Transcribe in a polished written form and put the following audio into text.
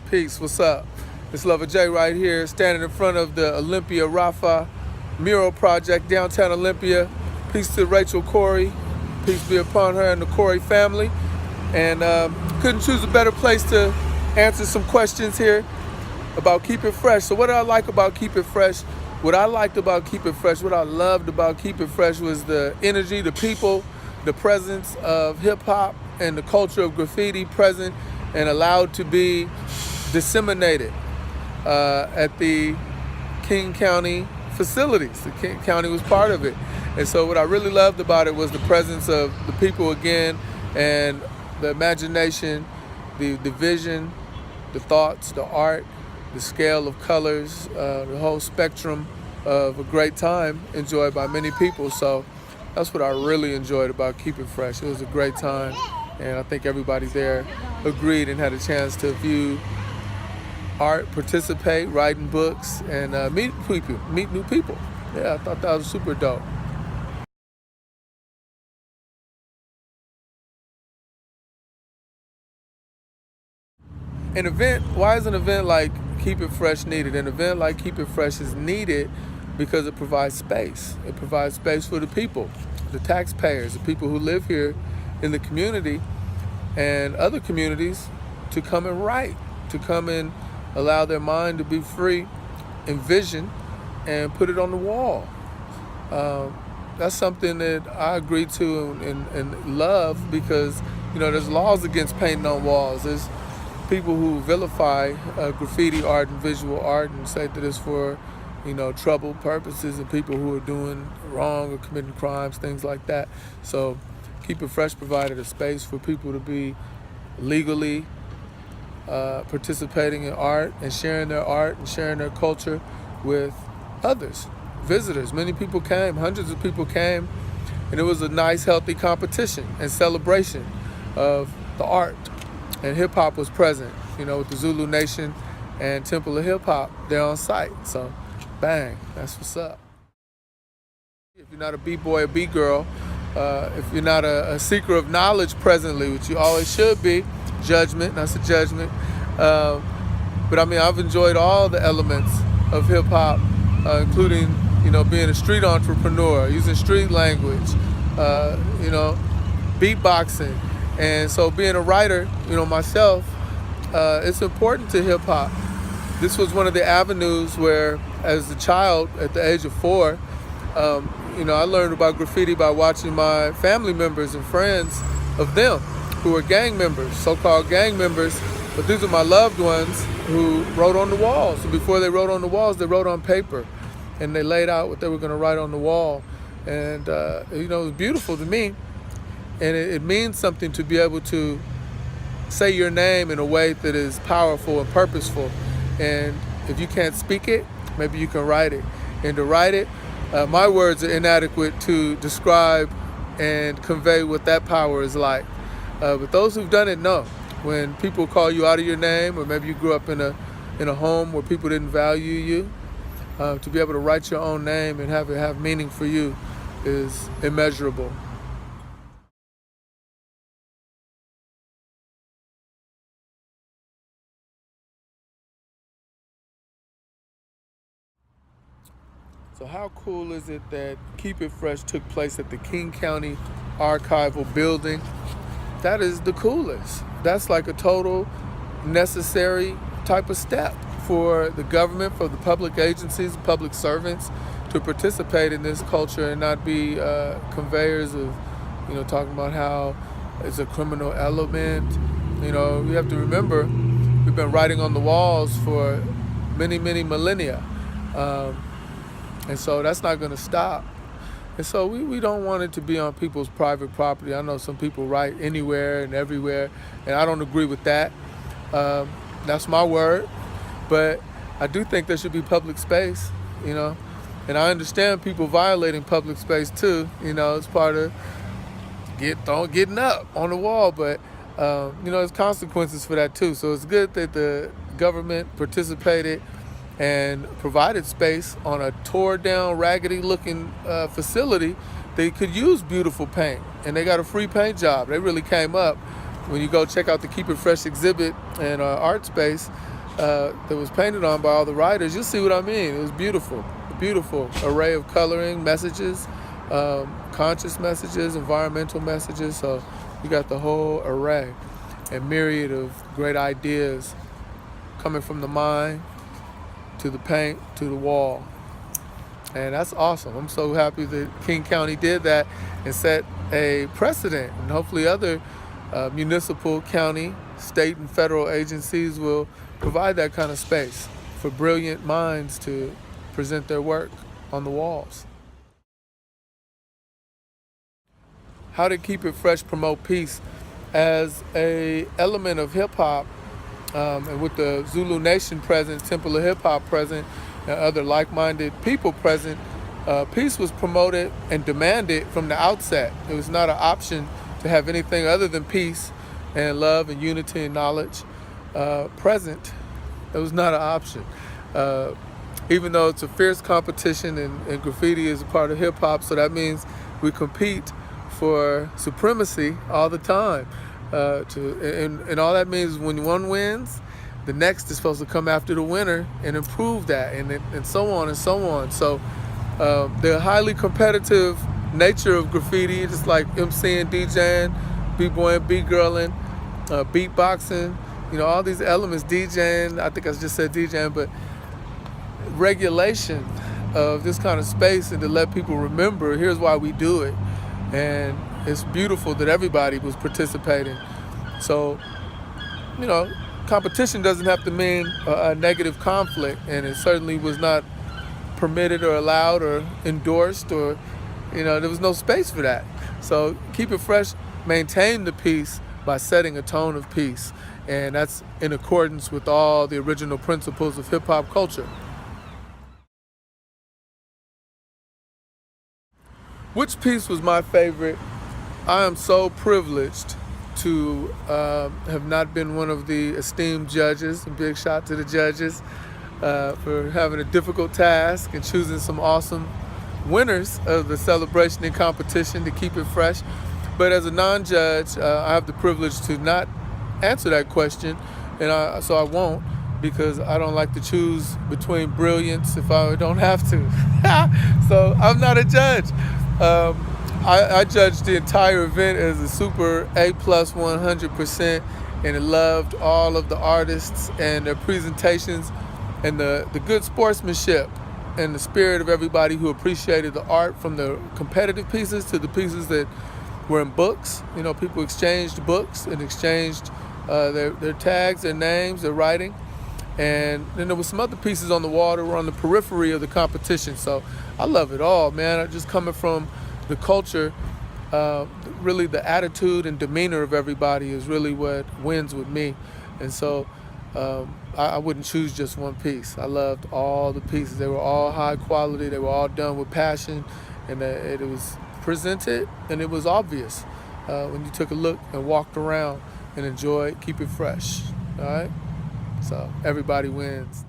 Peace, what's up? It's Luvva J right here, standing in front of the Olympia-Arafat Mural Project, downtown Olympia. Peace to Rachel Corrie, peace be upon her and the Corrie family. And couldn't choose a better place to answer some questions here about Keep It Fresh. So what did I like about Keep It Fresh? What I liked about Keep It Fresh, what I loved about Keep It Fresh was the energy, the people, the presence of hip hop and the culture of graffiti present and allowed to be disseminated at the King County facilities. The King County was part of it. And so what I really loved about it was the presence of the people again, and the imagination, the vision, the thoughts, the art, the scale of colors, the whole spectrum of a great time enjoyed by many people. So that's what I really enjoyed about Keep It Fresh. It was a great time, and I think everybody there agreed and had a chance to view art, participate, writing books, and meet new people. Yeah, I thought that was super dope. Why is an event like Keep It Fresh needed? An event like Keep It Fresh is needed because it provides space. It provides space for the people, the taxpayers, the people who live here in the community and other communities to come and write, to come and allow their mind to be free, envision, and put it on the wall. That's something that I agree to and love, because there's laws against painting on walls. There's people who vilify graffiti art and visual art and say that it's for trouble purposes and people who are doing wrong or committing crimes, things like that. So Keep It Fresh provided a space for people to be legally participating in art and sharing their culture with others, visitors. Many people came, hundreds of people came, and it was a nice, healthy competition and celebration of the art. And hip hop was present, with the Zulu Nation and Temple of Hip Hop there on site. So, bang, that's what's up. If you're not a B-boy or B-girl, if you're not a seeker of knowledge presently, which you always should be, judgment, that's a judgment. But I mean, I've enjoyed all the elements of hip hop, including, being a street entrepreneur, using street language, beatboxing. And so being a writer, myself, it's important to hip hop. This was one of the avenues where, as a child, at the age of 4, I learned about graffiti by watching my family members and friends of them who were gang members, so-called gang members, but these are my loved ones who wrote on the walls. And before they wrote on the walls, they wrote on paper, and they laid out what they were going to write on the wall. And, it was beautiful to me. And it means something to be able to say your name in a way that is powerful and purposeful. And if you can't speak it, maybe you can write it. And to write it, my words are inadequate to describe and convey what that power is like. But those who've done it know. When people call you out of your name, or maybe you grew up in a home where people didn't value you, to be able to write your own name and have it have meaning for you is immeasurable. So how cool is it that Keep It Fresh took place at the King County Archival Building? That is the coolest. That's like a total necessary type of step for the government, for the public agencies, public servants to participate in this culture and not be conveyors of, talking about how it's a criminal element. You have to remember, we've been writing on the walls for many, many millennia. And so that's not going to stop. And so we don't want it to be on people's private property. I know some people write anywhere and everywhere, and I don't agree with that. That's my word. But I do think there should be public space, And I understand people violating public space too. It's part of getting up on the wall. But, there's consequences for that too. So it's good that the government participated and provided space on a tore down, raggedy looking facility. They could use beautiful paint, and they got a free paint job. They really came up. When you go check out the Keep It Fresh exhibit and art space, that was painted on by all the writers, you'll see what I mean. It was beautiful, a beautiful array of coloring, messages, conscious messages, environmental messages. So you got the whole array and myriad of great ideas coming from the mind to the paint to the wall. And that's awesome. I'm so happy that King County did that and set a precedent. And hopefully other municipal, county, state, and federal agencies will provide that kind of space for brilliant minds to present their work on the walls. How to keep it fresh, promote peace as a element of hip hop, and with the Zulu Nation present, Temple of Hip Hop present, and other like-minded people present, peace was promoted and demanded from the outset. It was not an option to have anything other than peace and love and unity and knowledge present. It was not an option. Even though it's a fierce competition and graffiti is a part of hip-hop, so that means we compete for supremacy all the time. And all that means is when one wins, the next is supposed to come after the winner and improve that, and so on and so on. So the highly competitive nature of graffiti, just like MCing, DJing, b-boying, b-girling, beatboxing, all these elements, DJing, I think I just said DJing, but regulation of this kind of space and to let people remember, here's why we do it. And it's beautiful that everybody was participating. So, competition doesn't have to mean a negative conflict, and it certainly was not permitted or allowed or endorsed, or, there was no space for that. So keep it fresh, maintain the peace by setting a tone of peace. And that's in accordance with all the original principles of hip-hop culture. Which piece was my favorite? I am so privileged to have not been one of the esteemed judges. A big shout to the judges for having a difficult task and choosing some awesome winners of the celebration and competition to keep it fresh. But as a non-judge, I have the privilege to not answer that question, and so I won't, because I don't like to choose between brilliance if I don't have to. So I'm not a judge. I judged the entire event as a super A+ 100%, and it loved all of the artists and their presentations and the good sportsmanship and the spirit of everybody who appreciated the art, from the competitive pieces to the pieces that were in books. People exchanged books and exchanged their tags, their names, their writing. And then there was some other pieces on the wall that were on the periphery of the competition. So I love it all, man. I'm just coming from the culture, really the attitude and demeanor of everybody is really what wins with me. And so I wouldn't choose just one piece. I loved all the pieces. They were all high quality. They were all done with passion, and it was presented, and it was obvious when you took a look and walked around and enjoyed. Keep it fresh, all right? So everybody wins.